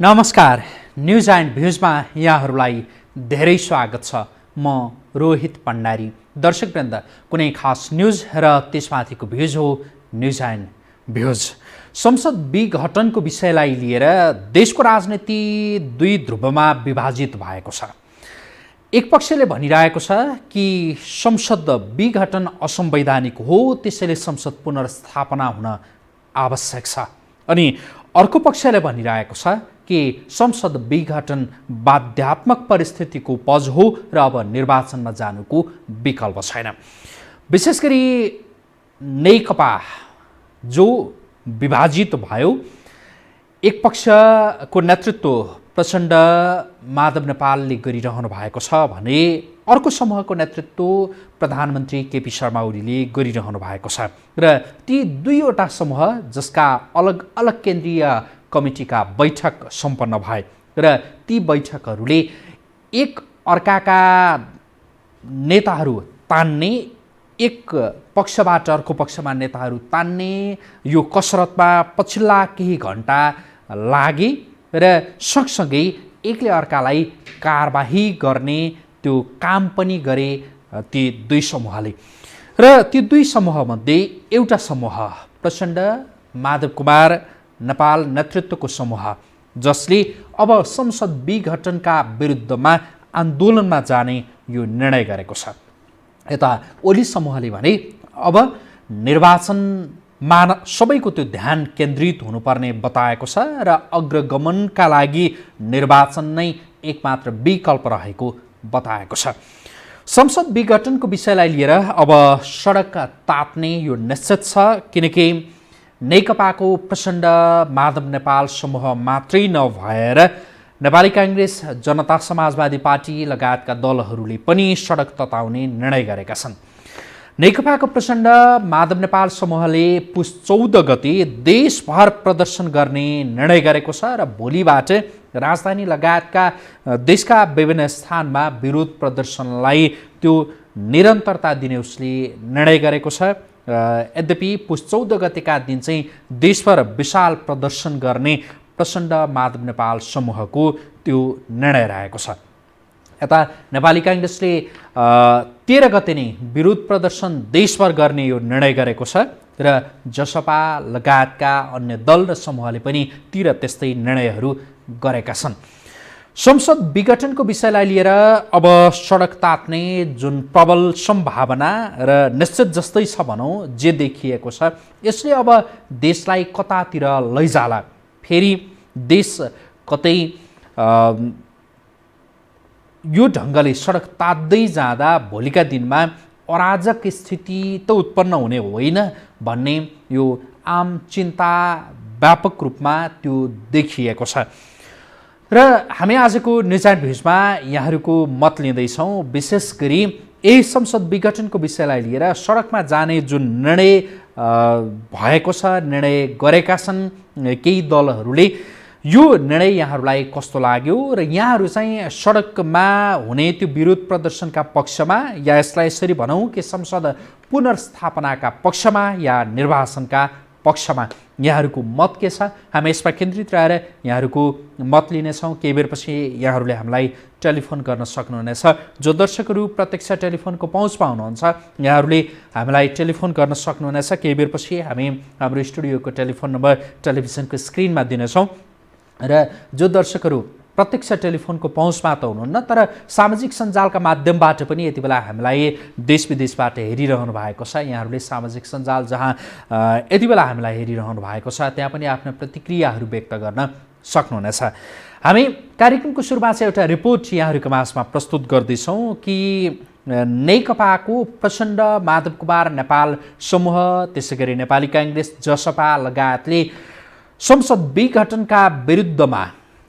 नमस्कार, news and भ्युजमा यहाँहरूलाई धेरै स्वागत छ। म रोहित भण्डारी। दर्शकवृन्द, कुनै खास न्युज र त्यसमाथिको भ्युज हो न्युज एन्ड भ्युज। संसद विघटनको विषयलाई लिएर देशको राजनीति दुई ध्रुवमा विभाजित भएको छ। एक पक्षले भनिरहेको छ कि संसद विघटन असंवैधानिक हो, त्यसैले संसद पुनर्स्थापना हुन आवश्यक छ। अनि अर्को पक्षले भनिरहेको छ कि संसद विघटन बाध्यात्मक परिस्थितिको उपज हो र अब निर्वाचनमा जानुको विकल्प छैन। विशेष गरी नेकपा जो विभाजित भयो, एक पक्षको नेतृत्व प्रचण्ड माधव नेपालले गरिरहनु भएको छ भने अर्को समूहको नेतृत्व प्रधानमन्त्री केपी शर्मा ओलीले गरिरहनु भएको छ। र ती दुईवटा समूह जसका अलग अलग केन्द्रीय कमिटीका बैठक सम्पन्न भए र ती बैठकहरूले एक अर्काका नेताहरू तान्ने, एक पक्षबाट अर्को पक्षमा नेताहरू तान्ने यो कसरतमा पछिल्ला केही घण्टा लागे र सँगसँगै एकले अर्कालाई कारबाही गर्ने त्यो काम पनि गरे ती दुई समूहले। र ती दुई समूहमध्ये एउटा समूह प्रचण्ड माधव कुमार नेपाल नेतृत्वको समूह, जसले अब संसद विघटनका विरुद्धमा आन्दोलनमा जाने यो निर्णय गरेको छ। यता ओली समूहले भने अब निर्वाचनमा सबैको त्यो ध्यान केन्द्रित हुनुपर्ने बताएको छ र अग्रगमनका लागि निर्वाचन नै एकमात्र विकल्प रहेको बताएको छ। संसद विघटनको विषयलाई लिएर अब सडक तात्ने यो निश्चित छ, किनकि नेकपाको प्रचण्ड माधव नेपाल समूह मात्रै नभएर नेपाली काङ्ग्रेस, जनता समाजवादी पार्टी लगायतका दलहरूले पनि सडक तताउने निर्णय गरेका छन्। नेकपाको प्रचण्ड माधव नेपाल समूहले पुस 14 गते देशभर प्रदर्शन गर्ने निर्णय गरेको छ र भोलिबाट राजधानी लगायतका देशका विभिन्न स्थानमा विरोध प्रदर्शनलाई त्यो निरन्तरता दिने उसले निर्णय गरेको छ। यद्यपि पुस 14 गतेका दिन चाहिँ देशभर विशाल प्रदर्शन गर्ने प्रचण्ड माधव नेपाल समूहको त्यो निर्णय रहेको छ। यता नेपाली काङ्ग्रेसले 13 गते नै विरोध प्रदर्शन देशभर गर्ने यो निर्णय गरेको छ र जसपा लगायतका अन्य दल र समूहले पनि ती र त्यस्तै निर्णयहरू गरेका छन्। संसद विघटनको विषयलाई लिएर अब सडक तात्ने जुन प्रबल सम्भावना र निश्चित जस्तै छ भनौँ, जे देखिएको छ, यसले अब देशलाई कतातिर लैजाला। फेरि देश कतै यो ढङ्गले सडक तात्दै जाँदा भोलिका दिनमा अराजक स्थिति त उत्पन्न हुने होइन भन्ने यो आम चिन्ता व्यापक रूपमा त्यो देखिएको छ। र हामी आजको न्युज एन्ड भ्युजमा यहाँहरूको मत लिँदैछौँ। विशेष गरी यही संसद विघटनको विषयलाई लिएर सडकमा जाने जुन निर्णय भएको छ, निर्णय गरेका छन् केही दलहरूले, यो निर्णय यहाँहरूलाई कस्तो लाग्यो र यहाँहरू चाहिँ सडकमा हुने त्यो विरोध प्रदर्शनका पक्षमा या यसलाई यसरी भनौँ कि संसद पुनर्स्थापनाका पक्षमा या निर्वाचनका पक्षमा यहाँहरूको मत के छ? हामी यसमा केन्द्रित रहेर यहाँहरूको मत लिनेछौँ। केही बेरपछि यहाँहरूले हामीलाई टेलिफोन गर्न सक्नुहुनेछ। जो दर्शकहरू प्रत्यक्ष टेलिफोनको पहुँचमा हुनुहुन्छ, यहाँहरूले हामीलाई टेलिफोन गर्न सक्नुहुनेछ। केही बेरपछि हामी हाम्रो स्टुडियोको टेलिफोन नम्बर टेलिभिजनको स्क्रिनमा दिनेछौँ र जो दर्शकहरू प्रत्यक्ष टेलिफोनको पहुँचमा त हुनुहुन्न तर सामाजिक सञ्जालका माध्यमबाट पनि यति बेला हामीलाई देश विदेशबाट हेरिरहनु भएको छ, यहाँहरूले सामाजिक सञ्जाल जहाँ यति बेला हामीलाई हेरिरहनु भएको छ त्यहाँ पनि आफ्ना प्रतिक्रियाहरू व्यक्त गर्न सक्नुहुनेछ। हामी कार्यक्रमको सुरुमा चाहिँ एउटा रिपोर्ट यहाँहरूको माझमा प्रस्तुत गर्दैछौँ कि नेकपाको प्रचण्ड माधव कुमार नेपाल समूह, त्यसै गरी नेपाली काङ्ग्रेस, जसपा लगायतले संसद विघटनका विरुद्धमा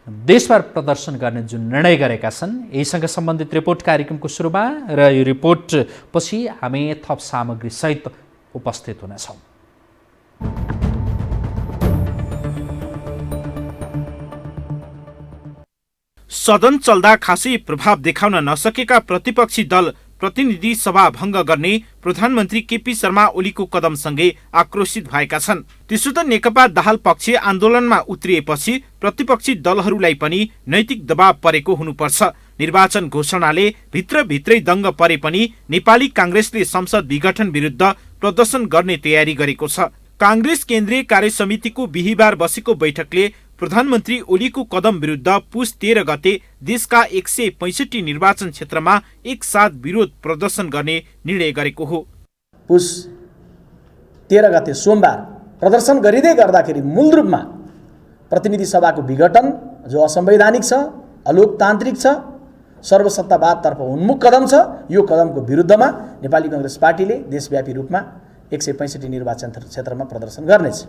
देशभर प्रदर्शन गर्ने जुन निर्णय गरेका छन्, यहीसँग सम्बन्धित रिपोर्ट कार्यक्रमको सुरुमा र यो रिपोर्ट पछि हामी थप सामग्री सहित उपस्थित हुनेछौँ। सदन चल्दा खासै प्रभाव देखाउन नसकेका प्रतिपक्षी दल प्रतिनिधि सभा भङ्ग गर्ने प्रधानमन्त्री केपी शर्मा ओलीको कदमसँगै आक्रोशित भएका छन्। त्यसो त नेकपा दाहाल पक्ष आन्दोलनमा उत्रिएपछि प्रतिपक्षी दलहरूलाई पनि नैतिक दबाव परेको हुनुपर्छ। निर्वाचन घोषणाले भित्रभित्रै दङ्ग परे पनि नेपाली काङ्ग्रेसले संसद विघटन विरुद्ध प्रदर्शन गर्ने तयारी गरेको छ। काङ्ग्रेस केन्द्रीय कार्य समितिको बिहिबार बसेको बैठकले प्रधानमन्त्री ओलीको कदम विरुद्ध पुस 13 गते देशका 165 निर्वाचन क्षेत्रमा एकसाथ विरोध प्रदर्शन गर्ने निर्णय गरेको हो। पुस 13 गते सोमबार प्रदर्शन गरिँदै गर्दाखेरि मूल रूपमा प्रतिनिधि सभाको विघटन जो असंवैधानिक छ, अलोकतान्त्रिक छ, सर्वसत्तावादतर्फ उन्मुख कदम छ, यो कदमको विरुद्धमा नेपाली काङ्ग्रेस पार्टीले देशव्यापी रूपमा 165 निर्वाचन क्षेत्रमा प्रदर्शन गर्नेछ।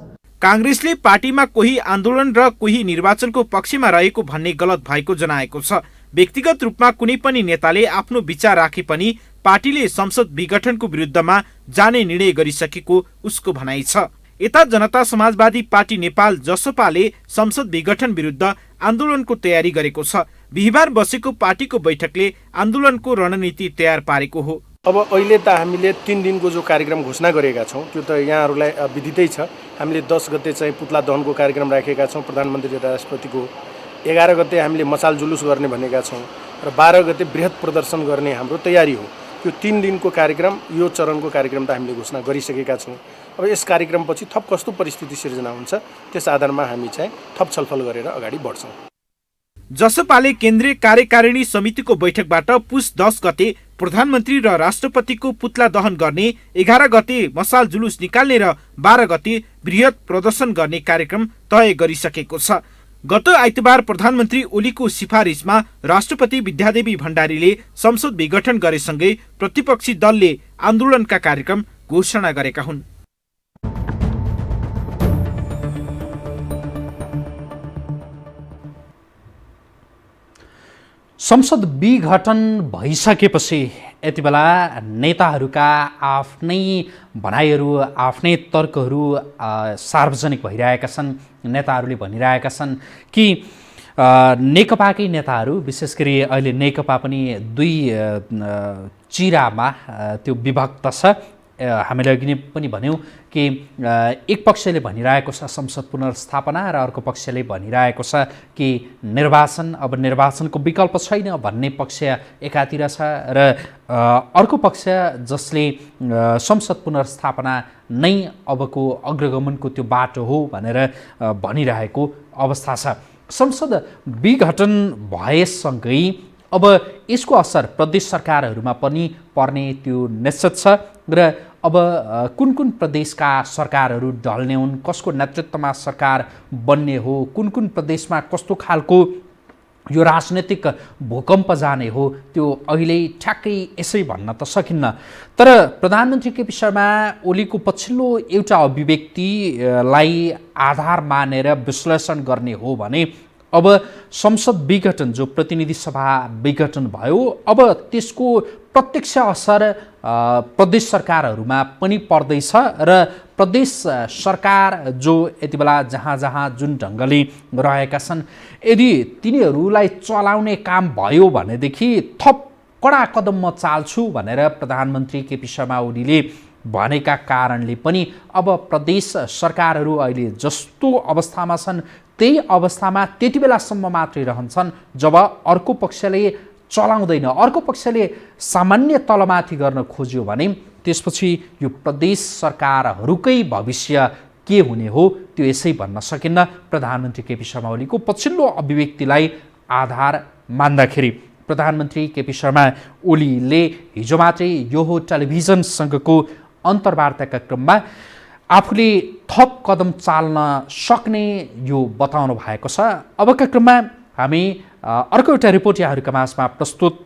काङ्ग्रेसले पार्टीमा कोही आन्दोलन र कोही निर्वाचनको पक्षमा रहेको भन्ने गलत भएको जनाएको छ। व्यक्तिगत रूपमा कुनै पनि नेताले आफ्नो विचार राखे पनि पार्टीले संसद विघटनको विरुद्धमा जाने निर्णय गरिसकेको उसको भनाइ छ। यता जनता समाजवादी पार्टी नेपाल जसपाले संसद विघटन विरुद्ध आन्दोलनको तयारी गरेको छ। बिहिबार बसेको पार्टीको बैठकले आन्दोलनको रणनीति तयार पारेको हो। अब अहिले त हामीले 3 दिनको जो कार्यक्रम घोषणा गरेका छौँ त्यो त यहाँहरूलाई विदितै छ। हामीले 10 गते चाहिँ पुतला दहनको कार्यक्रम राखेका छौँ प्रधानमन्त्री र राष्ट्रपतिको। 11 गते हामीले मसाल जुलुस गर्ने भनेका छौँ र 12 गते बृहत प्रदर्शन गर्ने हाम्रो तयारी हो। यो 3 दिनको कार्यक्रम, यो चरणको कार्यक्रम त हामीले घोषणा गरिसकेका छौँ। अब यस कार्यक्रमपछि थप कस्तो परिस्थिति सिर्जना हुन्छ त्यस आधारमा हामी चाहिँ थप छलफल गरेर अगाडि बढ्छौँ। जसपाले केन्द्रीय कार्यकारिणी समितिको बैठकबाट पुस 10 गते प्रधानमन्त्री र राष्ट्रपतिको पुतला दहन गर्ने, 11 गते मसाल जुलुस निकाल्ने र 12 गते बृहत प्रदर्शन गर्ने कार्यक्रम तय गरिसकेको छ। गत आइतबार प्रधानमन्त्री ओलीको सिफारिसमा राष्ट्रपति विद्यादेवी भण्डारीले संसद विघटन गरेसँगै प्रतिपक्षी दलले आन्दोलनका कार्यक्रम घोषणा गरेका हुन्। संसद विघटन भइसकेपछि यति बेला नेताहरूका आफ्नै भनाइहरू, आफ्नै तर्कहरू सार्वजनिक भइरहेका छन्। नेताहरूले भनिरहेका छन् कि नेकपाकै नेताहरू, विशेष गरी अहिले नेकपा पनि 2 चिरामा त्यो विभक्त छ। हामीले अघि नै पनि भन्यौँ कि एक पक्षले भनिरहेको छ संसद पुनर्स्थापना र अर्को पक्षले भनिरहेको छ कि अब निर्वाचनको विकल्प छैन भन्ने पक्ष एकातिर छ र अर्को पक्ष जसले संसद पुनर्स्थापना नै अबको अग्रगमनको त्यो बाटो हो भनेर भनिरहेको अवस्था छ। संसद विघटन भएसँगै अब यसको असर प्रदेश सरकारहरूमा पनि पर्ने त्यो निश्चित छ र अब कुन कुन प्रदेशका सरकारहरू ढल्ने हुन्, कसको नेतृत्वमा सरकार बन्ने हो, कुन कुन प्रदेशमा कस्तो खालको यो राजनैतिक भूकम्प जाने हो, त्यो अहिले ठ्याक्कै यसै भन्न त सकिन्न। तर प्रधानमन्त्री केपी शर्मा ओलीको पछिल्लो एउटा अभिव्यक्तिलाई आधार मानेर विश्लेषण गर्ने हो भने अब संसद विघटन, जो प्रतिनिधि सभा विघटन भयो, अब त्यसको प्रत्यक्ष असर प्रदेश सरकारहरूमा पनि पर्दैछ र प्रदेश सरकार जो यति बेला जहाँ जुन ढङ्गले रहेका छन्, यदि तिनीहरूलाई चलाउने काम भयो भनेदेखि थप कडा कदम म चाल्छु भनेर प्रधानमन्त्री केपी शर्मा ओलीले भनेका कारणले पनि अब प्रदेश सरकारहरू अहिले जस्तो अवस्थामा छन् त्यही अवस्थामा त्यति बेलासम्म मात्रै रहन्छन् जब अर्को पक्षले चलाउँदैन, अर्को पक्षले सामान्य तलमाथि गर्न खोज्यो भने त्यसपछि यो प्रदेश सरकारहरूकै भविष्य के हुने हो त्यो यसै भन्न सकिन्न। प्रधानमन्त्री केपी शर्मा ओलीको पछिल्लो अभिव्यक्तिलाई आधार मान्दाखेरि प्रधानमन्त्री केपी शर्मा ओलीले हिजो मात्रै यो हो टेलिभिजनसँगको अन्तर्वार्ताका क्रममा आफूले थप कदम चाल्न सक्ने यो बताउनु भएको छ। अबका क्रममा हामी अर्को एउटा रिपोर्ट यहाँहरूका माझमा प्रस्तुत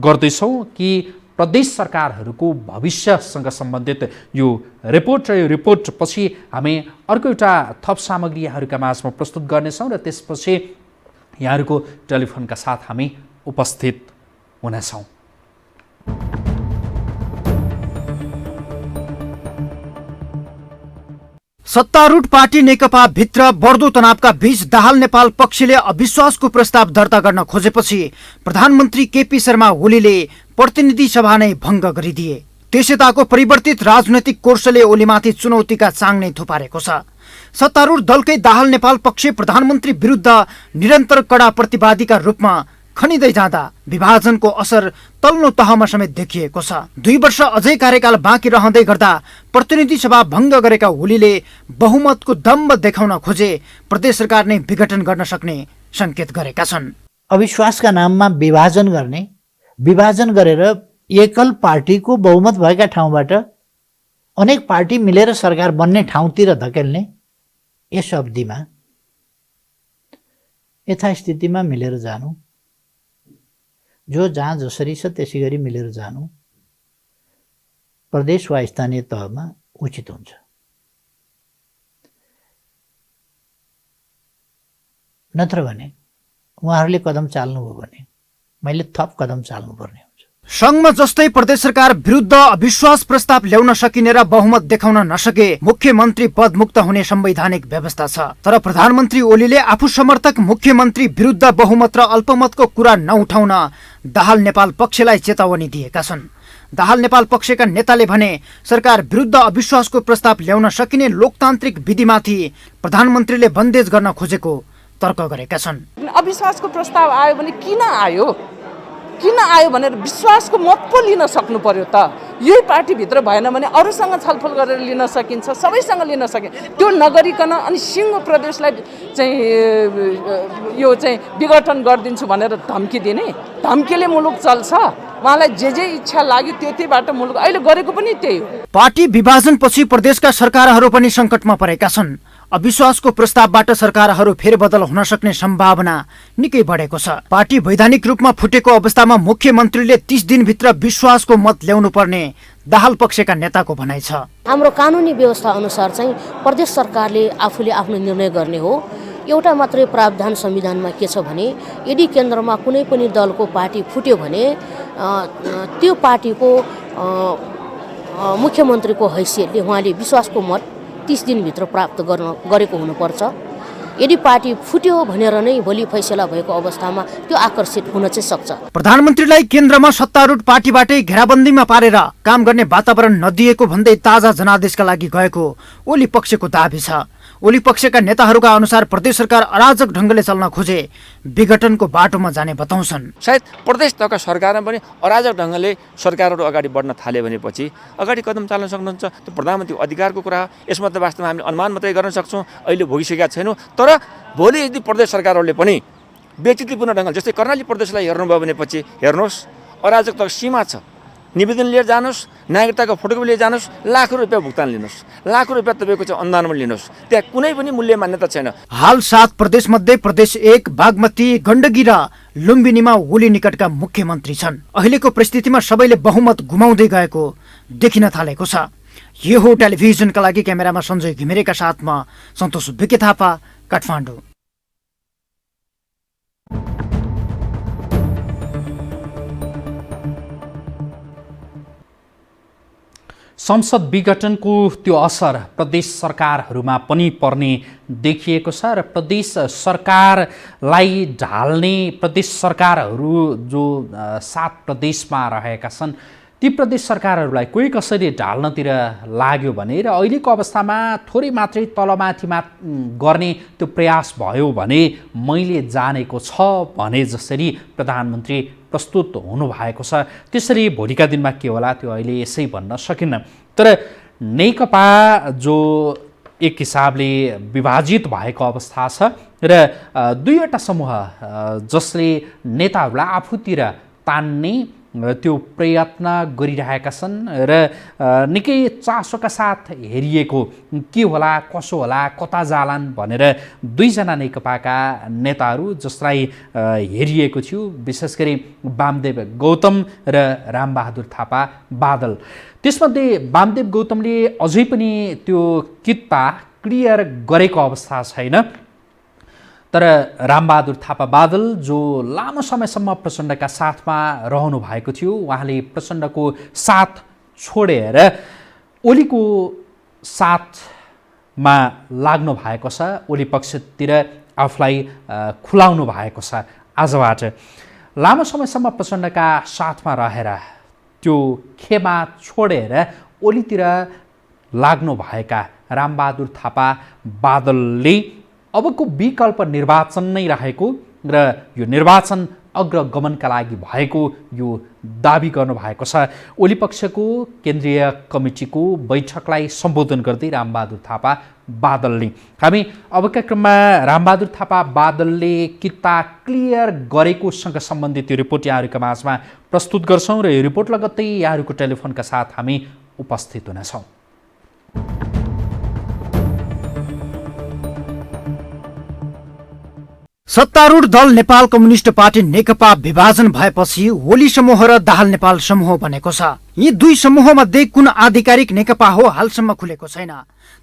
गर्दैछौँ कि प्रदेश सरकारहरूको भविष्यसँग सम्बन्धित यो रिपोर्ट र यो रिपोर्ट पछि हामी अर्को एउटा थप सामग्री यहाँहरूका माझमा प्रस्तुत गर्नेछौँ र त्यसपछि यहाँहरूको टेलिफोनका साथ हामी उपस्थित हुनेछौँ। सत्तारूढ पार्टी नेकपा भित्र बढ्दो तनावका बीच दाहाल नेपाल पक्षले अविश्वासको प्रस्ताव दर्ता गर्न खोजेपछि प्रधानमन्त्री केपी शर्मा ओलीले प्रतिनिधि सभा नै भङ्ग गरिदिए। त्यसैताको परिवर्तित राजनैतिक कोर्सले ओलीमाथि चुनौतीका चाङ नै थुपारेको छ। सत्तारूढ दलकै दाहाल नेपाल पक्ष प्रधानमन्त्री विरुद्ध निरन्तर कडा प्रतिवादीका रूपमा खनिँदै जाँदा विभाजनको असर तल्लो तहमा समेत देखिएको छ। 2 वर्ष अझै कार्यकाल बाँकी रहँदै गर्दा प्रतिनिधि सभा भङ्ग गरेका ओलीले बहुमतको दम्ब देखाउन खोजे प्रदेश सरकार नै विघटन गर्न सक्ने संकेत गरेका छन्। अविश्वासका नाममा विभाजन गरेर एकल पार्टीको बहुमत भएका ठाउँबाट अनेक पार्टी मिलेर सरकार बन्ने ठाउँतिर धकेल्ने यस अवधिमा यथास्थितिमा मिलेर जानु, जो जहाँ जसरी छ त्यसै गरी मिलेर जानु प्रदेश वा स्थानीय तहमा उचित हुन्छ। नत्र भने उहाँहरूले कदम चाल्नुभयो भने मैले थप कदम चाल्नुपर्ने हुन्छ। संघमा जस्तै प्रदेश सरकार विरुद्ध अविश्वास प्रस्ताव ल्याउन सकिने र बहुमत देखाउन नसके मुख्यमन्त्री पदमुक्त हुने संवैधानिक व्यवस्था छ। तर प्रधानमन्त्री ओलीले आफू समर्थक मुख्यमन्त्री विरुद्ध बहुमत र अल्पमतको कुरा नउठाउन दाहाल नेपाल पक्षलाई चेतावनी दिएका छन्। दाहाल नेपाल पक्षका नेताले भने सरकार विरुद्ध अविश्वासको प्रस्ताव ल्याउन सकिने लोकतान्त्रिक विधिमाथि प्रधानमन्त्रीले बन्देज गर्न खोजेको तर्क गरेका छन्। अविश्वासको प्रस्ताव आयो भने किन आयो भनेर विश्वासको मत पो लिन सक्नु पर्यो त। यही पार्टीभित्र भएन भने अरूसँग छलफल गरेर लिन सकिन्छ, सबैसँग लिन सकिन्छ। त्यो नगरिकन अनि सिङ्गो प्रदेशलाई चाहिँ यो चाहिँ विघटन गरिदिन्छु भनेर धम्की दिने, धम्कीले मुलुक चल्छ। उहाँलाई जे इच्छा लाग्यो त्यतिबाट मुलुक अहिले गरेको पनि त्यही हो। पार्टी विभाजनपछि प्रदेशका सरकारहरू पनि सङ्कटमा परेका छन्। अविश्वासको प्रस्तावबाट सरकारहरू फेरबदल हुन सक्ने सम्भावना निकै बढेको छ। पार्टी वैधानिक रूपमा फुटेको अवस्थामा मुख्यमन्त्रीले 30 दिनभित्र विश्वासको मत ल्याउनु पर्ने दाहाल पक्षका नेताको भनाइ छ। हाम्रो कानुनी व्यवस्था अनुसार चाहिँ प्रदेश सरकारले आफूले आफ्नो निर्णय गर्ने हो। एउटा मात्रै प्रावधान संविधानमा के छ भने यदि केन्द्रमा कुनै पनि दलको पार्टी फुट्यो भने त्यो पार्टीको मुख्यमन्त्रीको हैसियतले उहाँले विश्वासको मत 30 दिनभित्र प्राप्त गरेको हुनुपर्छ। यदि पार्टी फुट्यो भनेर नै भोलि फैसला भएको अवस्थामा त्यो आकर्षित हुन चाहिँ सक्छ। प्रधानमन्त्रीलाई केन्द्रमा सत्तारूढ पार्टीबाटै घेराबन्दीमा पारेर काम गर्ने वातावरण नदिएको भन्दै ताजा जनादेशका लागि गएको ओली पक्षको दाबी छ। ओली पक्षका नेताहरूका अनुसार प्रदेश सरकार अराजक ढङ्गले चल्न खोजे विघटनको बाटोमा जाने बताउँछन्। सायद प्रदेश तहका सरकारमा पनि अराजक ढङ्गले सरकारहरू अगाडि बढ्न थाले भनेपछि अगाडि कदम चाल्न सक्नुहुन्छ। त्यो प्रधानमन्त्री अधिकारको कुरा हो। यसमा त वास्तवमा हामीले अनुमान मात्रै गर्न सक्छौँ, अहिले भोगिसकेका छैनौँ। तर भोलि यदि प्रदेश सरकारहरूले पनि व्यक्तित्वपूर्ण ढङ्गले जस्तै कर्णाली प्रदेशलाई हेर्नुभयो भनेपछि हेर्नुहोस् अराजकता सीमा छ। निवेदन लिएर जानुहोस्, नागरिकताको फोटोकपी लिएर जानुहोस्, लाखौँ रुपियाँ भुक्तान लिनुहोस्, लाखौँ रुपियाँ तपाईँको चाहिँ अनुदानमा लिनुहोस्, त्यहाँ कुनै पनि मूल्य मान्यता छैन। हाल 7 प्रदेशमध्ये प्रदेश 1 बागमती, गण्डकी र लुम्बिनीमा ओली निकटका मुख्यमन्त्री छन्। अहिलेको परिस्थितिमा सबैले बहुमत गुमाउँदै गएको देखिन थालेको छ। यो हो टेलिभिजनका लागि क्यामेरामा सञ्जय घिमिरेका साथमा सन्तोष विके थापा, काठमाडौँ। संसद विघटनको त्यो असर प्रदेश सरकारहरूमा पनि पर्ने देखिएको छ र प्रदेश सरकारलाई ढाल्ने प्रदेश सरकारहरू जो 7 प्रदेशमा रहेका छन् ती प्रदेश सरकारहरूलाई कोही कसैले ढाल्नतिर लाग्यो भने र अहिलेको अवस्थामा थोरै मात्रै तलमाथि गर्ने त्यो प्रयास भयो भने मैले जानेको छ भने जसरी प्रधानमन्त्री प्रस्तुत हुनुभएको छ त्यसरी भोलिका दिनमा के होला त्यो अहिले यसै भन्न सकिन्न। तर नेकपा जो एक हिसाबले विभाजित भएको अवस्था छ र दुईवटा समूह जसले नेताहरूलाई आफूतिर तान्ने त्यो प्रयत्न गरिरहेका छन् र निकै चासोका साथ हेरिएको के होला कसो होला कता जालान् भनेर दुईजना नेकपाका नेताहरू जसलाई हेरिएको थियो, विशेष गरी वामदेव गौतम र रामबहादुर थापा बादल। त्यसमध्ये वामदेव गौतमले अझै पनि त्यो कित्ता क्लियर गरेको अवस्था छैन, तर रामबहादुर थापा बादल जो लामो समयसम्म प्रचण्डका साथमा रहनु भएको थियो उहाँले प्रचण्डको साथ छोडेर ओलीको साथ मा लाग्नु भएको छ, ओली पक्षतिर आफूलाई खुलाउनु भएको छ। आजबाट लामो समयसम्म प्रचण्डका साथमा रहेर त्यो खेमा छोडेर ओलीतिर लाग्नुभएका रामबहादुर थापा बादलले अबको विकल्प निर्वाचन नै रहेको र यो निर्वाचन अग्रगमनका लागि भएको यो दाबी गर्नुभएको छ। ओली पक्षको केन्द्रीय कमिटीको बैठकलाई सम्बोधन गर्दै रामबहादुर थापा बादलले। हामी अबका क्रममा रामबहादुर थापा बादलले किता क्लियर गरेकोसँग सम्बन्धित यो रिपोर्ट यहाँहरूका माझमा प्रस्तुत गर्छौँ र यो रिपोर्ट लगत्तै यहाँहरूको टेलिफोनका साथ हामी उपस्थित हुनेछौँ। सत्तारूढ दल नेपाल कम्युनिस्ट पार्टी नेकपा विभाजन भएपछि ओली समूह र दाहाल नेपाल समूह बनेको छ। यी दुई समूह मध्ये कुन आधिकारिक नेकपा हो हालसम्म खुलेको छैन,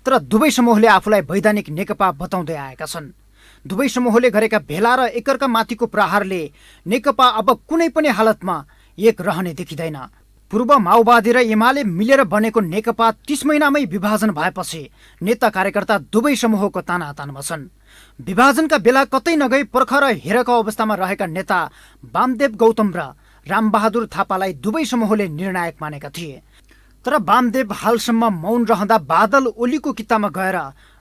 तर दुवै समूहले आफूलाई वैधानिक नेकपा बताउँदै आएका छन्। दुवै समूहले गरेका भेला र एकअर्का माथिको प्रहारले नेकपा अब कुनै पनि हालतमा एक रहने देखिँदैन। पूर्व माओवादी र एमाले मिलेर बनेको नेकपा 30 महिनामै विभाजन भएपछि नेता कार्यकर्ता दुवै समूहको तानातानमा छन्। विभाजनका बेला कतै नगई पर्ख र हेरको अवस्थामा रहेका नेता वामदेव गौतम र रामबहादुर थापालाई दुवै समूहले निर्णायक मानेका थिए। तर वामदेव हालसम्म मौन रहँदा बादल ओलीको कितामा गएर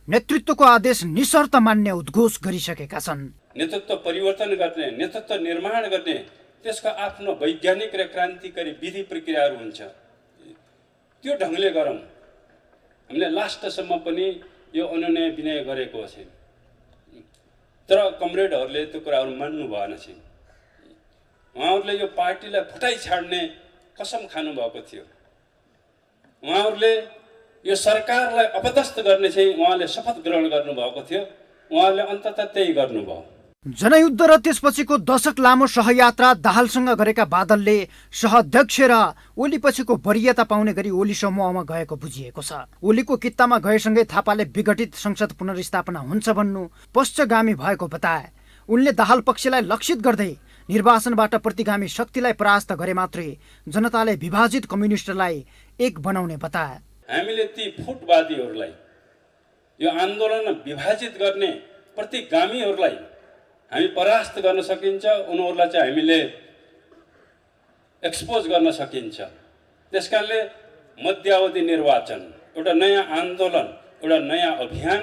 नेतृत्वको आदेश निशर्त मान्ने उद्घोष गरिसकेका छन्। नेतृत्व परिवर्तन गर्ने, नेतृत्व निर्माण गर्ने त्यसको आफ्नो वैज्ञानिक र क्रान्तिकारी विधि प्रक्रियाहरू हुन्छ। त्यो ढङ्गले गरौँ। हामीले लास्टसम्म पनि यो अनुनय विनय गरेको छैन, तर कमरेडहरूले त्यो कुराहरू मान्नु भएन छैन। उहाँहरूले यो पार्टीलाई फुटाइ छाड्ने कसम खानुभएको थियो। उहाँहरूले यो सरकारलाई अपदस्थ गर्ने चाहिँ उहाँले शपथ ग्रहण गर्नुभएको थियो। उहाँहरूले अन्ततः त्यही गर्नुभयो। जनयुद्ध र त्यसपछिको दशक लामो सहयात्रा दाहालसँग गरेका बादलले सहअध्यक्ष र ओलीपछिको वरियता पाउने गरी ओली समूहमा गएको बुझिएको छ। ओलीको कित्तामा गएसँगै थापाले विघटित संसद पुनर्स्थापना हुन्छ भन्नु पश्चगामी भएको बताए। उनले दाहाल पक्षलाई लक्षित गर्दै निर्वाचनबाट प्रतिगामी शक्तिलाई परास्त गरे मात्रै जनताले विभाजित कम्युनिस्टलाई एक बनाउने बताए। हामीले ती फुटवादीहरूलाई, यो आन्दोलन विभाजित गर्ने प्रतिगामीहरूलाई हामी परास्त गर्न सकिन्छ। उनीहरूलाई चाहिँ हामीले एक्सपोज गर्न सकिन्छ। त्यसकारणले मध्यावधि निर्वाचन, एउटा नयाँ आन्दोलन, एउटा नयाँ अभियान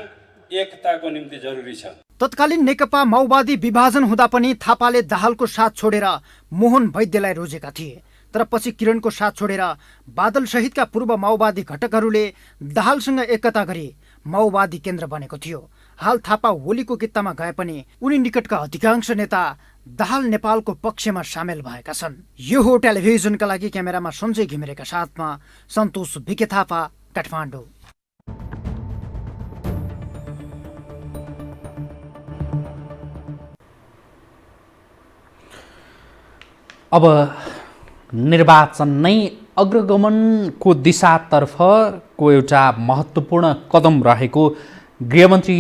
एकताको निम्ति जरुरी छ। तत्कालीन नेकपा माओवादी विभाजन हुँदा पनि थापाले दाहालको साथ छोडेर मोहन वैद्यलाई रोजेका थिए। तर पछि किरणको साथ छोडेर बादल सहितका पूर्व माओवादी घटकहरूले दाहालसँग एकता गरी माओवादी केन्द्र बनेको थियो। हाल थापा ओलीको कित्तामा गए पनि उनी निकटका अधिकांश नेता दाहाल नेपालको पक्षमा सामेल भएका छन्। यो हो टेलिभिजनका लागि क्यामेरामा सञ्जय घिमिरेका साथमा सन्तोष भिके थापा, काठमाडौँ। अब निर्वाचन नै अग्रगमनको दिशातर्फको एउटा महत्त्वपूर्ण कदम रहेको गृहमन्त्री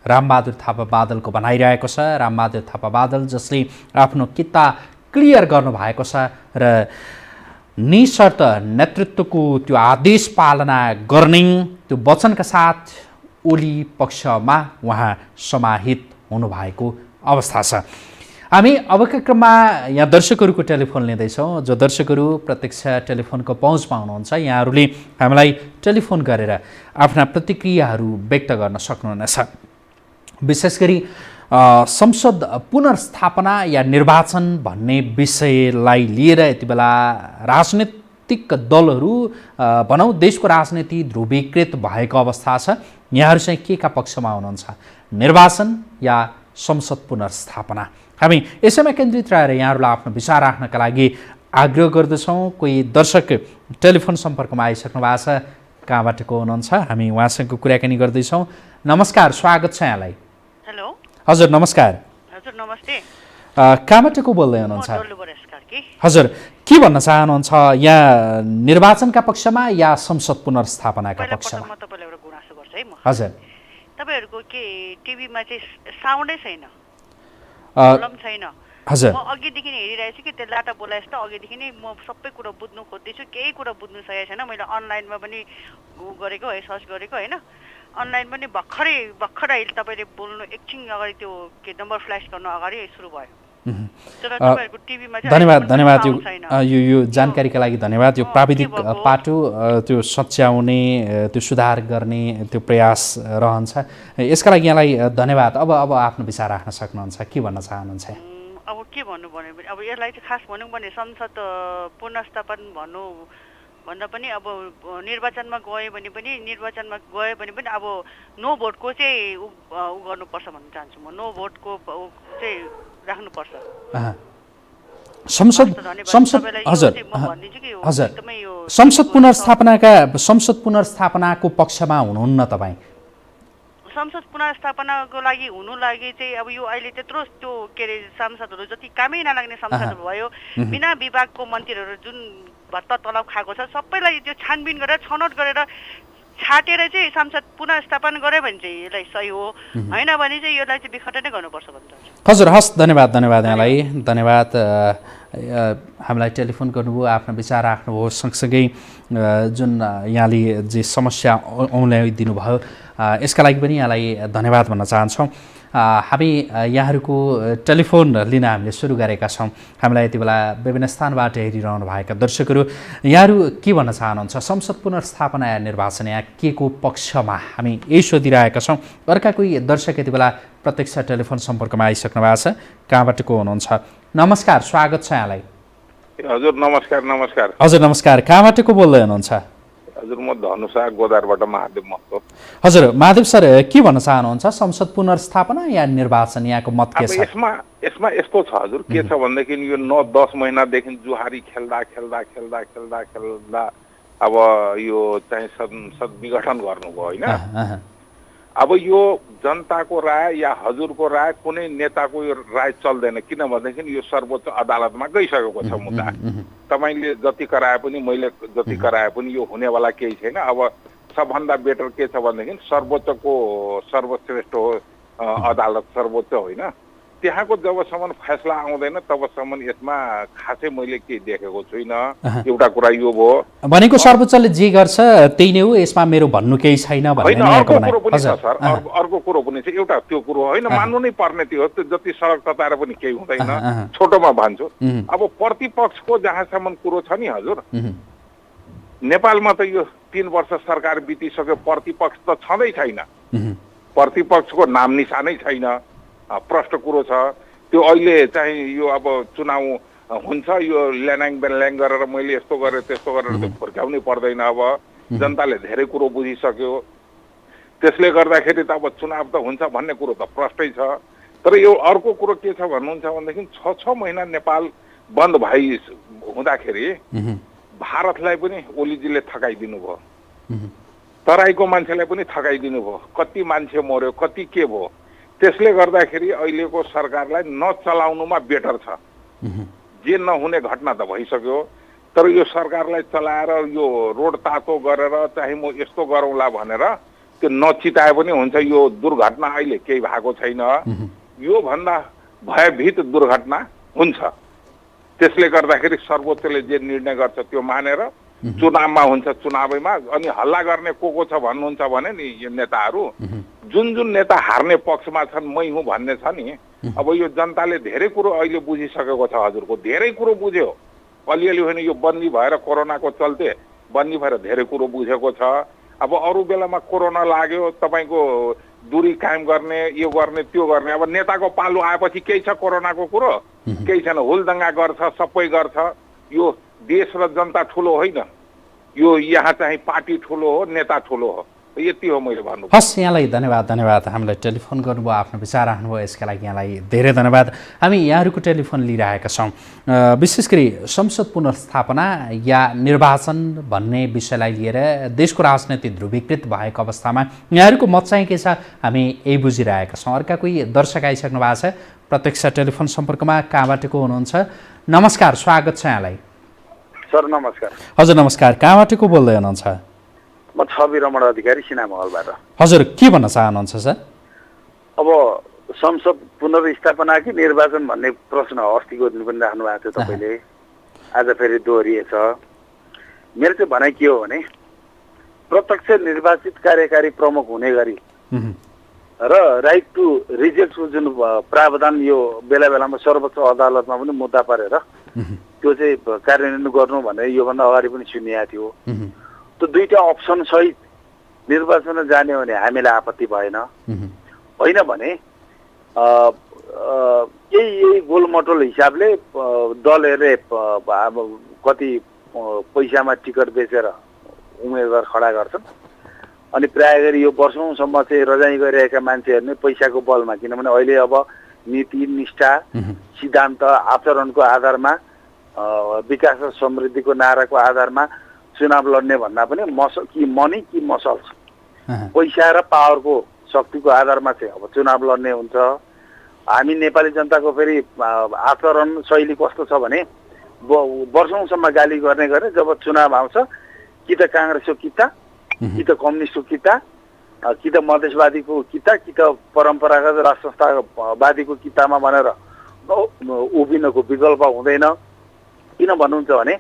रामबहादुर थापा बादलको भनाइरहेको छ। रामबहादुर थापा बादल जसले आफ्नो कित्ता क्लियर गर्नुभएको छ र निशर्त नेतृत्वको त्यो आदेश पालना गर्ने त्यो वचनका साथ ओली पक्षमा उहाँ समाहित हुनुभएको अवस्था छ। हामी अबका क्रममा यहाँ दर्शकहरूको टेलिफोन लिँदैछौँ। जो दर्शकहरू प्रत्यक्ष टेलिफोनको पहुँचमा हुनुहुन्छ, यहाँहरूले हामीलाई टेलिफोन गरेर आफ्ना प्रतिक्रियाहरू व्यक्त गर्न सक्नुहुनेछ। विशेष गरी संसद पुनर्स्थापना या निर्वाचन भन्ने विषयलाई लिएर यति बेला राजनीतिक दलहरू भनौँ देशको राजनीति ध्रुवीकृत भएको अवस्था छ। यहाँहरू चाहिँ के का पक्षमा हुनुहुन्छ, निर्वाचन या संसद पुनर्स्थापना? हामी यसैमा केन्द्रित रहेर यहाँहरूलाई आफ्नो विचार राख्नका लागि आग्रह गर्दछौँ। कोही दर्शक टेलिफोन सम्पर्कमा आइसक्नु भएको छ। कहाँबाट को हुनुहुन्छ? हामी उहाँसँग कुराकानी गर्दैछौँ। नमस्कार, स्वागत छ यहाँलाई। हेलो हजुर नमस्कार। हजुर नमस्ते। कहाँबाट को बोल्दै हुनुहुन्छ? हजुर के भन्न चाहनुहुन्छ, यहाँ निर्वाचनका पक्षमा या संसद पुनर्स्थापनाका पक्षमा? म तपाईँलाई एउटा गुनासो गर्छु है। म हजुर, तपाईँहरूको के टिभीमा चाहिँ साउन्डै छैन, प्रब्लम छैन। हजुर म अघिदेखि नै हेरिरहेको छु कि त्यो लाटा बोलाए जस्तो अघिदेखि नै म सबै कुरा बुझ्नु खोज्दैछु, केही कुरा बुझ्नु सकेको छैन। मैले अनलाइनमा पनि गरेको है, सर्च गरेको होइन। अनलाइन पनि भर्खर अहिले तपाईँले बोल्नु एकछिन अगाडि त्यो के नम्बर फ्ल्यास गर्नु अगाडि सुरु भयो। धन्यवाद यो जानकारीका लागि धन्यवाद। यो प्राविधिक पाटो त्यो सच्याउने त्यो सुधार गर्ने त्यो प्रयास रहन्छ, यसका लागि यहाँलाई धन्यवाद। अब आफ्नो विचार राख्न सक्नुहुन्छ, के भन्न चाहनुहुन्छ? अब के भन्नु भन्यो भने अब यसलाई चाहिँ खास भनौँ भने संसद पुनर्स्थापन भन्दा पनि अब निर्वाचनमा गयो भने पनि अब नो भोटको चाहिँ उ गर्नुपर्छ भन्न चाहन्छु म। नो भोटको चाहिँ राख्नुपर्छ। संसद पुनर्स्थापनाको पक्षमा हुनुहुन्न तपाईँ? संसद पुनर्स्थापनाको लागि चाहिँ अब यो अहिले त्यत्रो त्यो के अरे सांसदहरू जति कामै नलाग्ने सांसदहरू भयो, बिना विभागको मन्त्रीहरू जुन भत्ता तलब खाएको छ सबैलाई त्यो छानबिन गरेर छनौट गरेर छाटेर चाहिँ संसद पुनर्स्थापन गऱ्यो भने चाहिँ यसलाई सही हो, होइन भने चाहिँ यसलाई चाहिँ विखण्डन नै गर्नुपर्छ भन्छ। हजुर, हस्, धन्यवाद यहाँलाई। धन्यवाद हामीलाई टेलिफोन गर्नुभयो, आफ्नो विचार राख्नुभयो, सँगसँगै जुन यहाँले जे समस्या औँल्याइदिनु भयो यसका लागि पनि यहाँलाई धन्यवाद भन्न चाहन्छौँ। हामी यहाँहरूको टेलिफोन लिन हामीले सुरु गरेका छौँ। हामीलाई यति बेला विभिन्न स्थानबाट हेरिरहनु भएका दर्शकहरू, यहाँहरू के भन्न चाहनुहुन्छ? संसद पुनर्स्थापना या निर्वाचन या के को पक्षमा हामी यही सोधिरहेका छौँ। अर्का कोही दर्शक यति बेला प्रत्यक्ष टेलिफोन सम्पर्कमा आइसक्नु भएको छ। कहाँबाट को हुनुहुन्छ? नमस्कार, स्वागत छ यहाँलाई। हजुर नमस्कार। हजुर नमस्कार, कहाँबाट को बोल्दै हुनुहुन्छ? हजुर म धनुषा गोदारबाट महादेव महतो। हजुर महादेव सर, के भन्न चाहनुहुन्छ? संसद पुनर्स्थापना या निर्वाचन, यहाँको मत के छ? यसमा यस्तो छ हजुर, के छ भनेदेखि यो 9-10 महिनादेखि जुहारी खेल्दा अब यो चाहिँ संसद विघटन गर्नुभयो होइन। अब यो जनताको राय या हजुरको राय, कुनै नेताको यो राय चल्दैन, किनभनेदेखि यो सर्वोच्च अदालतमा गइसकेको छ मुद्दा। तपाईँले जति कराए पनि मैले जति कराए पनि यो हुनेवाला केही छैन। अब सबभन्दा बेटर के छ भनेदेखि सर्वश्रेष्ठ हो अदालत, सर्वोच्च होइन, त्यहाँको जबसम्म फैसला आउँदैन तबसम्म यसमा खासै मैले केही देखेको छुइनँ। एउटा कुरा यो भयो भनेको सर्वोच्चले जे गर्छ त्यही नै हो, यसमा मेरो भन्नु केही छैन भन्ने अर्को कुरो पनि छ सर। अर्को कुरो पनि छ, एउटा त्यो कुरो होइन, मान्नु नै पर्ने त्यो हो। त्यो जति सडक तताएर पनि केही हुँदैन, छोटोमा भन्छु। अब प्रतिपक्षको जहाँसम्म कुरो छ नि हजुर, नेपालमा त यो 3 वर्ष सरकार बितिसक्यो, प्रतिपक्ष त छँदै छैन, प्रतिपक्षको नाम निशानै छैन, प्रष्ट कुरो छ। त्यो अहिले चाहिँ यो अब चुनाव हुन्छ, यो ल्याङ बेल्याङ गरेर मैले यस्तो गरेर त्यस्तो गरेर त्यो फर्काउनै पर्दैन। अब जनताले धेरै कुरो बुझिसक्यो, त्यसले गर्दाखेरि त अब चुनाव त हुन्छ भन्ने कुरो त प्रष्टै छ। तर यो अर्को कुरो के छ भन्नुहुन्छ भनेदेखि 6 महिना नेपाल बन्द भइ हुँदाखेरि भारतलाई पनि ओलीजीले थकाइदिनु भयो, तराईको मान्छेलाई पनि थकाइदिनु भयो, कति मान्छे मर्यो, कति के भयो। त्यसले गर्दाखेरि अहिलेको सरकारलाई नचलाउनुमा बेटर छ। जे नहुने घटना त भइसक्यो, तर यो सरकारलाई चलाएर यो रोड तातो गरेर चाहिँ म यस्तो गरौँला भनेर त्यो नचिताए पनि हुन्छ। यो दुर्घटना अहिले केही भएको छैन, यो भन्दा भयभीत दुर्घटना हुन्छ। त्यसले गर्दाखेरि सर्वोच्चले जे निर्णय गर्छ त्यो मानेर चुनावमा हुन्छ, चुनावैमा अनि हल्ला गर्ने को छ भन्नुहुन्छ भने नि यो नेताहरू, जुन नेता हार्ने पक्षमा छन् मै हुँ भन्ने छ नि। अब यो जनताले धेरै कुरो अहिले बुझिसकेको छ, हजुरको धेरै कुरो बुझ्यो, अलिअलि होइन यो बन्दी भएर कोरोनाको चल्ते बन्दी भएर धेरै कुरो बुझेको छ। अब अरू बेलामा कोरोना लाग्यो, तपाईँको दूरी कायम गर्ने, यो गर्ने त्यो गर्ने, अब नेताको पालो आएपछि केही छ कोरोनाको कुरो? केही छैन, हुलदङ्गा गर्छ, सबै गर्छ। यो देश र जनता ठुलो होइन, यो यहाँ चाहिँ पार्टी ठुलो हो, नेता ठुलो हो। यति हो मैले भन्नु। हस्, यहाँलाई धन्यवाद। हामीलाई टेलिफोन गर्नुभयो, आफ्नो विचार राख्नुभयो, यसका लागि यहाँलाई धेरै धन्यवाद। हामी यहाँहरूको टेलिफोन लिइरहेका छौँ। विशेष गरी संसद पुनर्स्थापना या निर्वाचन भन्ने विषयलाई लिएर देशको राजनीति ध्रुवीकृत भएको अवस्थामा यहाँहरूको मत चाहिँ के छ, हामी यही बुझिरहेका छौँ। अर्का कोही दर्शक आइसक्नु भएको छ प्रत्यक्ष टेलिफोन सम्पर्कमा। कहाँबाट को हुनुहुन्छ? नमस्कार, स्वागत छ यहाँलाई। सर नमस्कार। हजुर नमस्कार, कहाँबाट को बोल्दै हुनुहुन्छ? म छवि रमण अधिकारी सिनामहलबाट। हजुर, के भन्न चाहनुहुन्छ सर? अब संसद पुनर्स्थापना कि निर्वाचन भन्ने प्रश्न अस्तिको दिन पनि राख्नु भएको थियो तपाईँले, आज फेरि दोहोरिएछ। मेरो चाहिँ भनाइ के हो भने प्रत्यक्ष निर्वाचित कार्यकारी प्रमुख हुने गरी र राइट टु रिजेक्टको जुन प्रावधान यो बेला बेलामा सर्वोच्च अदालतमा पनि मुद्दा परेर त्यो चाहिँ कार्यान्वयन गर्नु भनेर योभन्दा अगाडि पनि सुनिएको थियो। त्यो दुईटा अप्सन सहित निर्वाचनमा जाने भने हामीलाई आपत्ति भएन। होइन भने यही गोलमटोल हिसाबले दलहरूले कति पैसामा टिकट बेचेर उम्मेदवार खडा गर्छन् अनि प्राय गरी यो वर्षौंसम्म चाहिँ रजाइ गरिरहेका मान्छेहरू नै पैसाको बलमा, किनभने अहिले अब नीति निष्ठा सिद्धान्त आचरणको आधारमा विकास र समृद्धिको नाराको आधारमा चुनाव लड्ने भन्दा पनि कि मनी कि मसल पैसा र पावरको शक्तिको आधारमा चाहिँ अब चुनाव लड्ने हुन्छ। हामी नेपाली जनताको फेरि आचरण शैली कस्तो छ भने वर्षौंसम्म गाली गर्ने गरे जब चुनाव आउँछ कि त काङ्ग्रेसको किता कि त कम्युनिस्टको किता कि त मधेसवादीको किता कि त परम्परागत राष्ट्र संस्थावादीको कितामा भनेर उभिनको विकल्प हुँदैन। किन भन्नुहुन्छ भने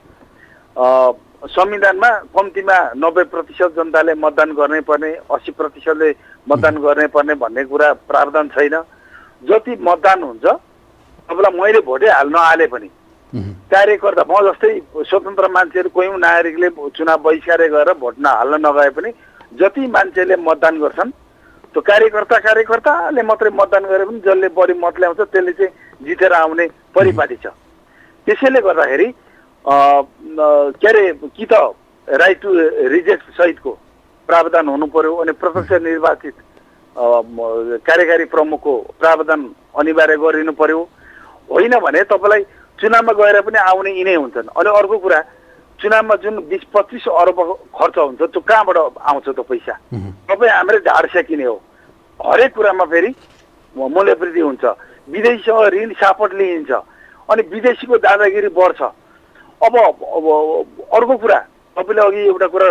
संविधानमा कम्तीमा 90% जनताले मतदान गर्नै पर्ने, 80%ले मतदान गर्नै पर्ने भन्ने कुरा प्रावधान छैन। जति मतदान हुन्छ तपाईँलाई मैले भोटै हाल्न आले पनि कार्यकर्ता म जस्तै स्वतन्त्र मान्छेहरू कोही नागरिकले चुनाव बहिष्कार गरेर भोट हाल्न नगए पनि जति मान्छेले मतदान गर्छन् त्यो कार्यकर्ताले मात्रै मतदान गरे पनि जसले बढी मत ल्याउँछ त्यसले चाहिँ जितेर आउने परिपाटी छ। त्यसैले गर्दाखेरि के अरे कि त राइट टु रिजेक्ट सहितको प्रावधान हुनु पर्यो अनि प्रत्यक्ष निर्वाचित कार्यकारी प्रमुखको प्रावधान अनिवार्य गरिनु पर्यो। होइन भने तपाईँलाई चुनावमा गएर पनि आउने यिनै हुन्छन्। अनि अर्को कुरा चुनावमा जुन 20-25 अर्ब खर्च हुन्छ त्यो कहाँबाट आउँछ त्यो पैसा? तपाईँ हाम्रै ढाड सेकिने हो। हरेक कुरामा फेरि मूल्य वृद्धि हुन्छ, विदेशीसँग ऋण सापट लिइन्छ अनि विदेशीको दादागिरी बढ्छ। अब अर्को कुरा तपाईँले अघि एउटा कुरा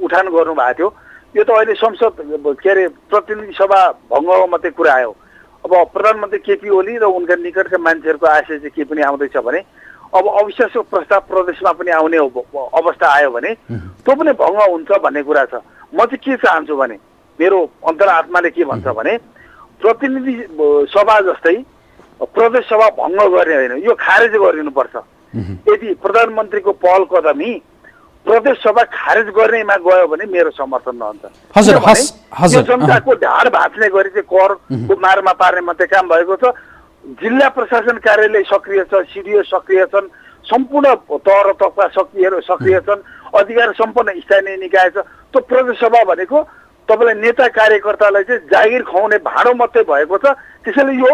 उठान गर्नुभएको थियो, यो त अहिले संसद के अरे प्रतिनिधि सभा भङ्गको मात्रै कुरा आयो। अब प्रधानमन्त्री केपी ओली र उनका निकटका मान्छेहरूको आशय चाहिँ के पनि आउँदैछ भने अब अविश्वासको प्रस्ताव प्रदेशमा पनि आउने अवस्था आयो भने त्यो पनि भङ्ग हुन्छ भन्ने कुरा छ। म चाहिँ के चाहन्छु भने मेरो अन्तरात्माले के भन्छ भने प्रतिनिधि सभा जस्तै प्रदेश सभा भङ्ग गर्ने होइन, यो खारेज गरिनुपर्छ। यदि प्रधानमन्त्रीको पहल कदमी प्रदेश सभा खारेज गर्नेमा गयो भने मेरो समर्थन नहुन्छ। यो जनताको ढाड भाँच्ने गरी चाहिँ करको मारमा पार्ने मात्रै काम भएको छ। जिल्ला प्रशासन कार्यालय सक्रिय छ, सिडिओ सक्रिय छन्, सम्पूर्ण तह र तबका सक्रिय छन्, अधिकार सम्पन्न स्थानीय निकाय छ। त्यो प्रदेश सभा भनेको तपाईँलाई नेता कार्यकर्तालाई चाहिँ जागिर खुवाउने भाँडो मात्रै भएको छ। त्यसैले यो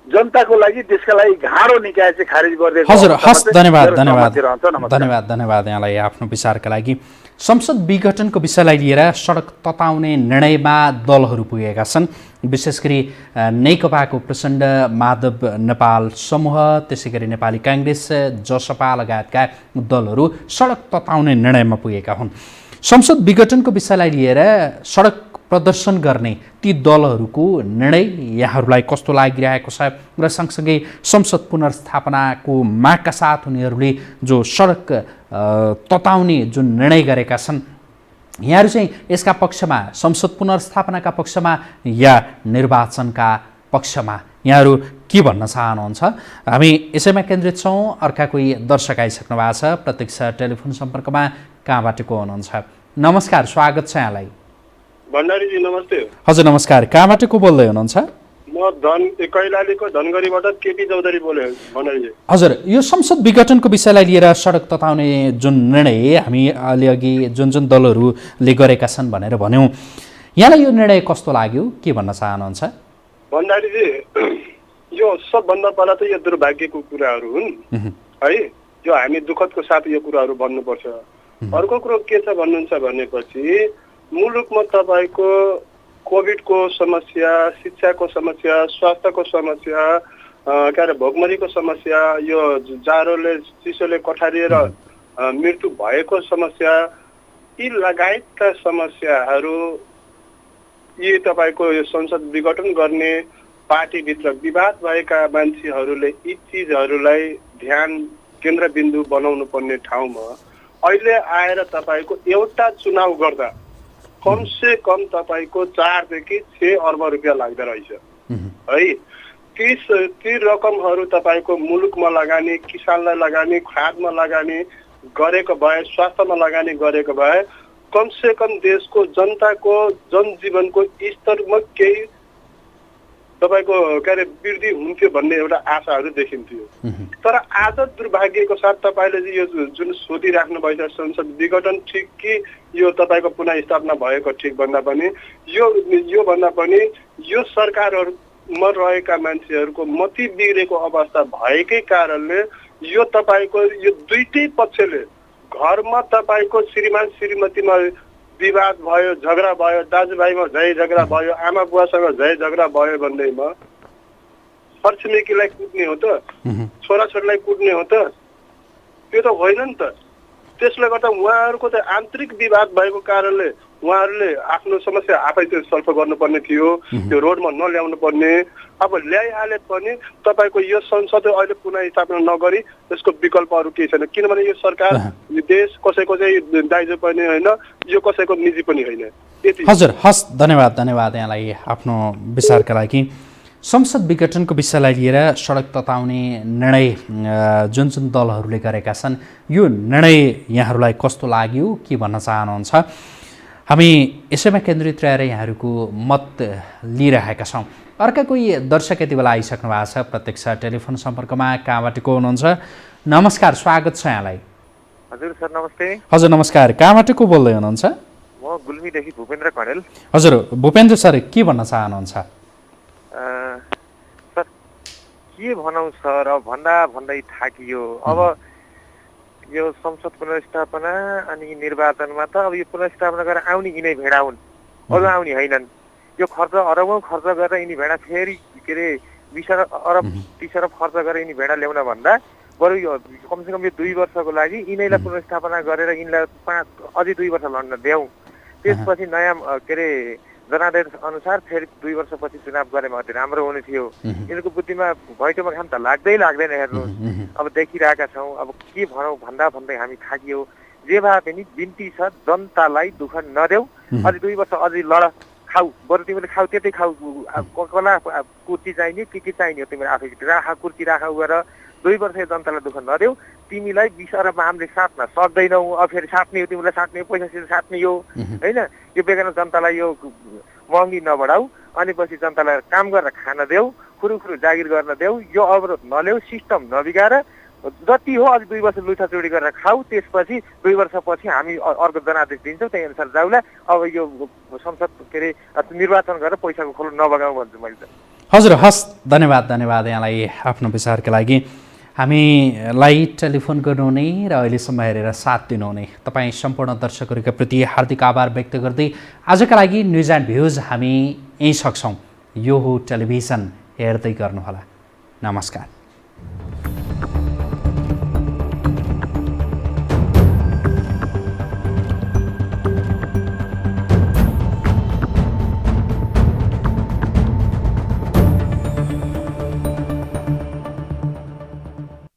जनताको लागि देशका लागि घाँडो निकाय चाहिँ खारेज गरिदिएको। हजुर, हस्, धन्यवाद यहाँलाई आफ्नो विचारका लागि। संसद विघटनको विषयलाई लिएर सडक तताउने निर्णयमा दलहरू पुगेका छन्। विशेष गरी नेकपाको प्रचण्ड माधव नेपाल समूह, त्यसै गरी नेपाली काङ्ग्रेस, जसपा लगायतका दलहरू सडक तताउने निर्णयमा पुगेका हुन्। संसद विघटनको विषयलाई लिएर सडक प्रदर्शन गर्ने ती दलहरूको निर्णय यहाँहरूलाई कस्तो लागिरहेको छ र सँगसँगै संसद पुनर्स्थापनाको मागका साथ उनीहरूले जो सडक तताउने जुन निर्णय गरेका छन्, यहाँहरू चाहिँ यसका पक्षमा, संसद पुनर्स्थापनाका पक्षमा या निर्वाचनका पक्षमा यहाँहरू के भन्न चाहनुहुन्छ? हामी यसैमा केन्द्रित छौँ। अर्का कोही दर्शक आइसक्नु भएको छ प्रत्यक्ष टेलिफोन सम्पर्कमा। कहाँबाट को हुनुहुन्छ? नमस्कार, स्वागत छ यहाँलाई। भण्डारीजी नमस्ते। हजुर नमस्कार, कहाँबाट को बोल्दै हुनुहुन्छ? म कैलालीको धनगढीबाट केपी चौधरी बोले भण्डारीजी। हजुर, यो संसद विघटनको विषयलाई लिएर सडक तताउने जुन निर्णय हामी अघि जुन दलहरूले गरेका छन् भनेर भन्यौँ, यहाँलाई यो निर्णय कस्तो लाग्यो, के भन्न चाहनुहुन्छ? भण्डारीजी, यो सबभन्दा पहिला त यो दुर्भाग्यको कुराहरू हुन् है, जो हामी दुःखदको साथ यो कुराहरू भन्नुपर्छ। अर्को कुरो के छ भन्नुहुन्छ भनेपछि मुलुकमा तपाईँको कोभिडको समस्या, शिक्षाको समस्या, स्वास्थ्यको समस्या, के अरे भोकमरीको समस्या, यो जाडोले चिसोले कठारिएर मृत्यु भएको समस्या, यी लगायतका समस्याहरू यी तपाईँको यो संसद विघटन गर्ने पार्टीभित्र विवाद भएका मान्छेहरूले यी चिजहरूलाई ध्यान केन्द्रबिन्दु बनाउनु पर्ने ठाउँमा अहिले आएर तपाईँको एउटा चुनाव गर्दा कमसे कम तपाईँको 4 देखि 6 अर्ब रुपियाँ लाग्दो रहेछ है। ती रकमहरू तपाईँको मुलुकमा लगानी, किसानलाई लगानी, खादमा लगानी गरेको भए, स्वास्थ्यमा लगानी गरेको भए कमसे कम देशको जनताको जनजीवनको स्तरमा केही तपाईँको के अरे वृद्धि हुन्थ्यो भन्ने एउटा आशाहरू देखिन्थ्यो। तर आज दुर्भाग्यको साथ तपाईँले यो जुन सोधिराख्नु भएको संसद विघटन ठिक कि यो तपाईँको पुनः स्थापना भएको ठिक भन्दा पनि यो भन्दा पनि यो सरकारहरूमा रहेका मान्छेहरूको मति बिग्रेको अवस्था भएकै कारणले यो तपाईँको यो दुईटै पक्षले घरमा तपाईँको श्रीमान श्रीमतीमा विवाद भयो, झगडा भयो, दाजुभाइमा झै झगडा भयो, आमा बुवासँग झै झगडा भयो भन्दैमा छरछिमेकीलाई कुट्ने हो त, छोराछोरीलाई कुट्ने हो त, त्यो त होइन नि त। त्यसले गर्दा उहाँहरूको त आन्तरिक विवाद भएको कारणले उहाँहरूले आफ्नो समस्या आफै त्यो सल्भ गर्नुपर्ने थियो, त्यो रोडमा नल्याउनु पर्ने। अब ल्याइहाले पनि तपाईँको यो संसद अहिले पुनः स्थापना नगरी त्यसको विकल्पहरू केही छैन, किनभने यो सरकार देश कसैको चाहिँ दाइजो पनि होइन, यो कसैको निजी पनि होइन। हजुर, हस्, धन्यवाद यहाँलाई आफ्नो विचारका लागि। संसद विघटनको विषयलाई लिएर सडक तताउने निर्णय जुन दलहरूले गरेका छन्, यो निर्णय यहाँहरूलाई कस्तो लाग्यो के भन्न चाहनुहुन्छ? हामी यसैमा केन्द्रित रहेर यहाँहरूको मत लिइरहेका छौँ। अर्का कोही दर्शक यति बेला आइसक्नु भएको छ प्रत्यक्ष टेलिफोन सम्पर्कमा। कहाँबाट को हुनुहुन्छ? नमस्कार, स्वागत छ यहाँलाई। हजुर सर, नमस्ते। हजुर नमस्कार, कहाँबाट को बोल्दै हुनुहुन्छ? म गुल्मीदेखि भूपेन्द्र कणेल। हजुर भूपेन्द्र सर, के भन्न चाहनुहुन्छ? सर के भनौँ सर, अब भन्दै थाकियो। अब यो संसद पुनर्स्थापना अनि निर्वाचनमा त अब यो पुनर्स्थापना गरेर आउने यिनै भेडा हुन्, अरू आउने होइनन्। यो खर्च अरबौँ खर्च गरेर यिनी भेडा फेरि के अरे 20 अरब 30 अरब खर्च गरेर यिनी भेडा ल्याउन भन्दा बरु यो कमसेकम यो 2 वर्षको लागि यिनैलाई पुनर्स्थापना गरेर यिनलाई अझै 2 वर्ष लड्न देऊ। त्यसपछि नयाँ के अरे जनादेश अनुसार फेरि 2 वर्षपछि चुनाव गरेमा अति राम्रो हुने थियो। यिनीहरूको बुद्धिमा भैटोमा घाम त लाग्दैन हेर्नुहोस्। अब देखिरहेका छौँ। अब के भनौँ भन्दै हामी थाकियो। जे भए पनि बिन्ती छ, जनतालाई दुःख नदेऊ, अझै 2 वर्ष अझै लड खाऊ, बरु तिमीले खाऊ त्यतै खाऊ, कला कुर्ती चाहिने के चाहिने हो तिमीले आफै कुर्ती राख गरेर 2 वर्ष जनतालाई दुःख नदेऊ। तिमीलाई 20 अरबमा हामीले साट्न सक्दैनौ, अब फेरि साट्ने हो, तिमीलाई साट्ने हो, पैसा साट्ने हो होइन। यो बेगाना जनतालाई यो महँगी नबढाऊ, अनि पछि जनतालाई काम गरेर खान देऊ, खुरुखुरु जागिर गर्न देऊ, यो अवरोध नल्याऊ, सिस्टम नबिगाएर जति हो अझ 2 वर्ष लुछाचुडी गरेर खाऊ। त्यसपछि 2 वर्षपछि हामी अर्को जनादेश दिन्छौँ, त्यही अनुसार जाउला। अब यो संसद के अरे निर्वाचन गरेर पैसाको खोलो नबगाऊ भन्छु मैले त। हजुर, हस्, धन्यवाद यहाँलाई आफ्नो विचारका लागि। हामीलाई टेलिफोन गर्नुहुने र अहिलेसम्म हेरेर साथ दिनुहुने तपाईँ सम्पूर्ण दर्शकहरूका प्रति हार्दिक आभार व्यक्त गर्दै आजका लागि न्युज एन्ड भ्युज हामी यहीँ सक्छौँ। यो हो टेलिभिजन, हेर्दै गर्नुहोला। नमस्कार।